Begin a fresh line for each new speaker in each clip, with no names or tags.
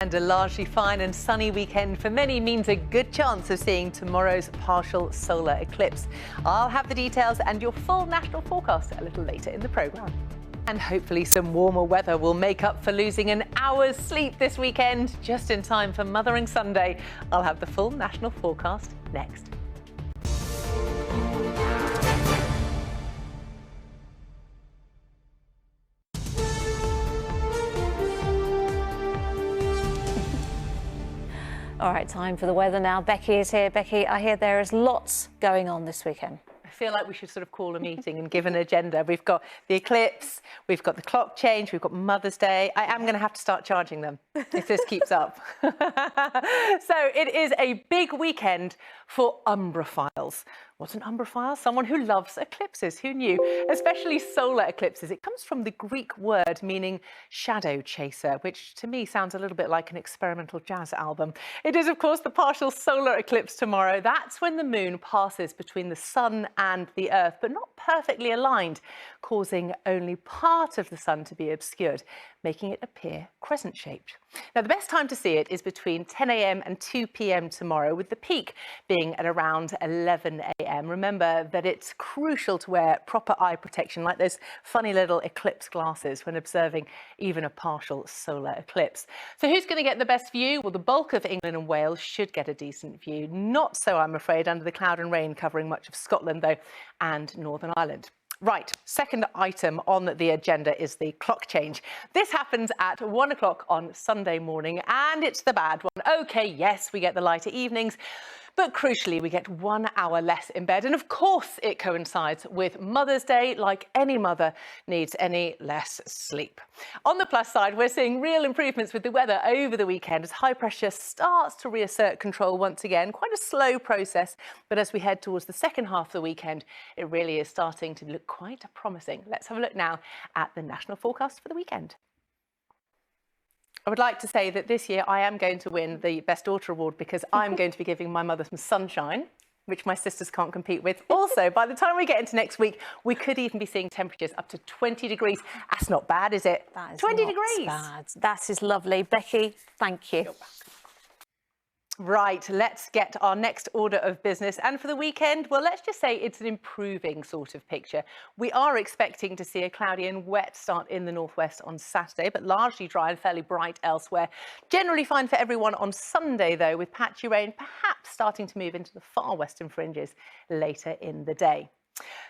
And a largely fine and sunny weekend for many means a good chance of seeing tomorrow's partial solar eclipse. I'll have the details and your full national forecast a little later in the programme. And hopefully some warmer weather will make up for losing an hour's sleep this weekend, just in time for Mothering Sunday. I'll have the full national forecast next.
All right, time for the weather now. Becky is here. Becky, I hear there is lots going on this weekend.
I feel like we should sort of call a meeting and give an agenda. We've got the eclipse, we've got the clock change, we've got Mother's Day. I am going to have to start charging them if this keeps up. So it is a big weekend for umbraphiles. What's an umbraphile? Someone who loves eclipses. Who knew? Especially solar eclipses. It comes from the Greek word meaning shadow chaser, which to me sounds a little bit like an experimental jazz album. It is, of course, the partial solar eclipse tomorrow. That's when the moon passes between the sun and the earth, but not perfectly aligned, causing only part of the sun to be obscured, making it appear crescent-shaped. Now, the best time to see it is between 10 a.m. and 2 p.m. tomorrow, with the peak being at around 11 a.m. Remember that it's crucial to wear proper eye protection, like those funny little eclipse glasses, when observing even a partial solar eclipse. So who's going to get the best view? Well, the bulk of England and Wales should get a decent view. Not so, I'm afraid, under the cloud and rain covering much of Scotland, though, and Northern Ireland. Right, second item on the agenda is the clock change. This happens at 1 o'clock on Sunday morning, and it's the bad one. OK, yes, we get the lighter evenings, but crucially, we get 1 hour less in bed. And of course, it coincides with Mother's Day, like any mother needs any less sleep. On the plus side, we're seeing real improvements with the weather over the weekend as high pressure starts to reassert control once again. Quite a slow process, but as we head towards the second half of the weekend, it really is starting to look quite promising. Let's have a look now at the national forecast for the weekend. I would like to say that this year I am going to win the Best Daughter Award because I'm going to be giving my mother some sunshine, which my sisters can't compete with. Also, by the time we get into next week, we could even be seeing temperatures up to 20 degrees. That's not bad, is it?
That is
20
not
degrees.
Bad. That is lovely. Becky, thank you.
Right, let's get our next order of business. And for the weekend, well, let's just say it's an improving sort of picture. We are expecting to see a cloudy and wet start in the northwest on Saturday, but largely dry and fairly bright elsewhere. Generally fine for everyone on Sunday, though, with patchy rain perhaps starting to move into the far western fringes later in the day.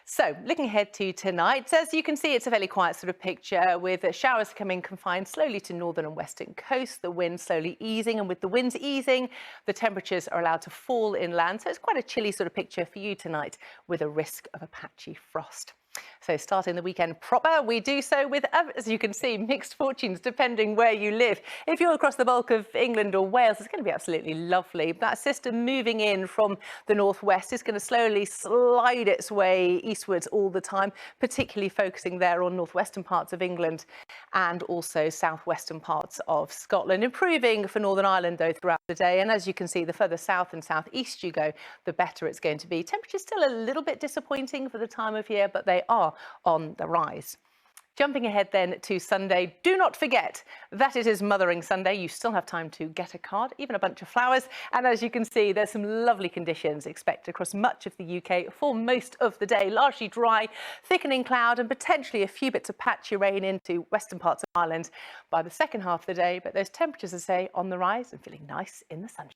So, looking ahead to tonight, as you can see, it's a fairly quiet sort of picture with showers coming confined slowly to northern and western coasts, the wind slowly easing, and with the winds easing, the temperatures are allowed to fall inland. So it's quite a chilly sort of picture for you tonight with a risk of a patchy frost. So starting the weekend proper, we do so with, as you can see, mixed fortunes depending where you live. If you're across the bulk of England or Wales, it's going to be absolutely lovely. That system moving in from the northwest is going to slowly slide its way eastwards all the time, particularly focusing there on northwestern parts of England and also southwestern parts of Scotland. Improving for Northern Ireland, though, throughout the day. And as you can see, the further south and southeast you go, the better it's going to be. Temperatures still a little bit disappointing for the time of year, but they are on the rise. Jumping ahead then to Sunday, do not forget that it is Mothering Sunday. You still have time to get a card, even a bunch of flowers. And as you can see, there's some lovely conditions expected across much of the UK for most of the day. Largely dry, thickening cloud and potentially a few bits of patchy rain into western parts of Ireland by the second half of the day. But those temperatures, as I say, on the rise and feeling nice in the sunshine.